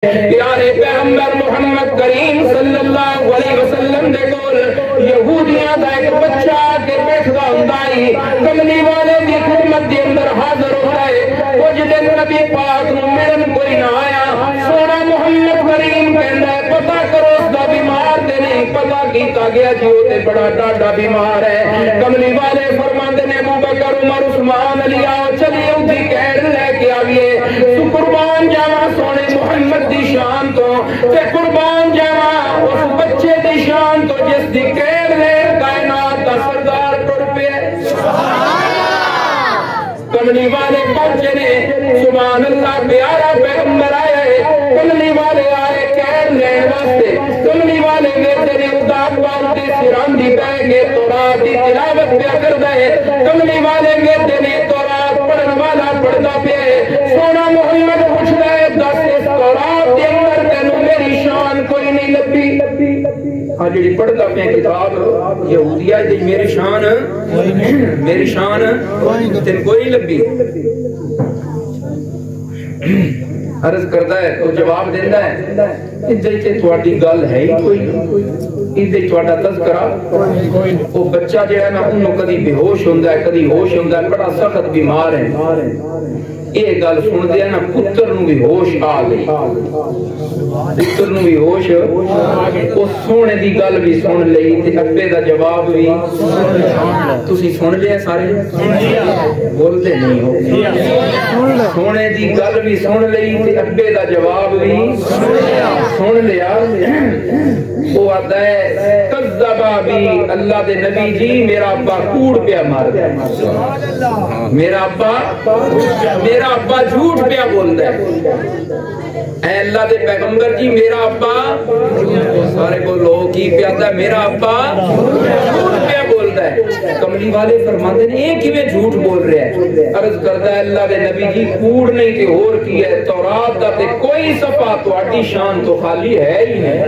پیارے پیغمبر محمد کریم صلی اللہ علیہ وسلم دے کول یہودیاں دا ایک بچہ کے بیٹھدا ہوندا ہے، کملی والے دی خدمت دے اندر حاضر ہوتا ہے۔ کچھ دن نبی پاک نوں ملن کوئی نہ آیا، سونا محمد کریم کہندا ہے پتہ کرو اس دا بیمار تے نہیں، پتہ کیتا گیا جی او تے بڑا ڈاڈا بیمار ہے۔ کملی والے فرماندے نے ابو بکر عمر عثمان علی آؤ چلیے اودی کہڑ لے کے آئیے، قربان جاواں سونے محمد دی شان تو تے قربان جاواں اس بچے دی شان تو جس دی کہڑ لے کائنات دا سردار ٹر پیا۔ کملی والے پہنچے نے، سبحان اللہ پیارا پیغمبر آیا ہے، کملی والے آئے کہڑ لین واسطے، کملی والے ویسے نے اداس واسطے سران دی بہ کے تورات دی تلاوت پیا کردا ہے، کملی والے ویسے نے تورات پڑھن والا پڑھدا پیا ہے۔ سونا محمد پوچھدا ہے دس اس تورات دے اندر تینوں میری شان کوئی نہیں لبھی؟ ہاں جڑی پڑھدا پیا کتاب یہودیہ دی میری شان تین کوئی نہیں لبھی؟ عرض کردا ہے تو جواب دیندا ہے ادھر تے تواڈی گل ہے ہی کوئی نہیں، ادھر تواڈا تذکرہ وہ بچہ جڑا نا انہوں کدی بے ہوش ہوندا ہے کدی ہوش ہوندا ہے، بڑا سخت بیمار ہے۔ یہ گل سن دیا نا پتر نو بھی ہوش آ گئی، پتر نو بھی ہوش، وہ سونے دی گل بھی سن لئی تے ابے دا جواب بھی تسی سن لیا سارے بولتے نہیں ہو، سونے دی گل بھی سن لئی تے ابے دا جواب بھی سن لیا۔ وہ آتا ہے کذبا بھی اللہ دے نبی جی میرا ابا کوڑ پیا مار دیا، میرا ابا جھوٹ پیا بولتا ہے، اے اللہ دے پیغمبر جی میرا ابا، سارے بولو کی پیاتا ہے میرا ابا جھوٹ پیا بولتا ہے۔ کملی والے فرماتے ہیں یہ کیویں جھوٹ بول رہا ہے؟ عرض کرتا ہے اللہ دے نبی جی کوڑ نہیں تے اور کی ہے، تورات دا تے کوئی صفحہ تواڈی شان تو خالی ہے ہی نہیں،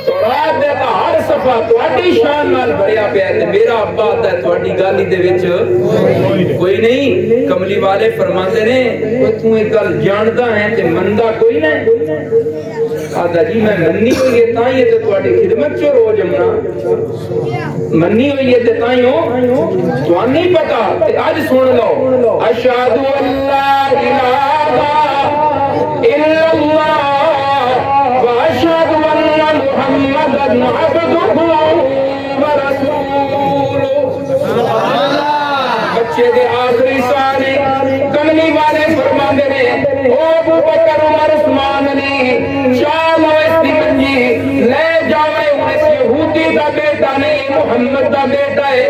تورات دے تا ہر صفحہ تواڈی شان نال بھریا پیا ہے، میرا ابا آتا ہے تواڈی گالی دے وچ کوئی نہیں۔ کملی والے فرماتے نے تو ایک گل جاندا ہے تے مندا کوئی نہ آدھا جی میں منی ہوئی ہے تاں یہ تے تواڈی خدمت چ رو جمنا، منی ہوئی ہے تے تاں ہو تو نہیں پتا تے اج سن لو اشہد اللہ الہ الا اللہ واشہد ان محمدن عبدہ ورسولہ۔ بچے دے آخری سانے کملی والے فرماندے نے او ابو بکر عمر عثمان علی چالو اس دی منجی لے جاوے، اس یہودی دا بیٹا نہیں محمد دا بیٹا ہے،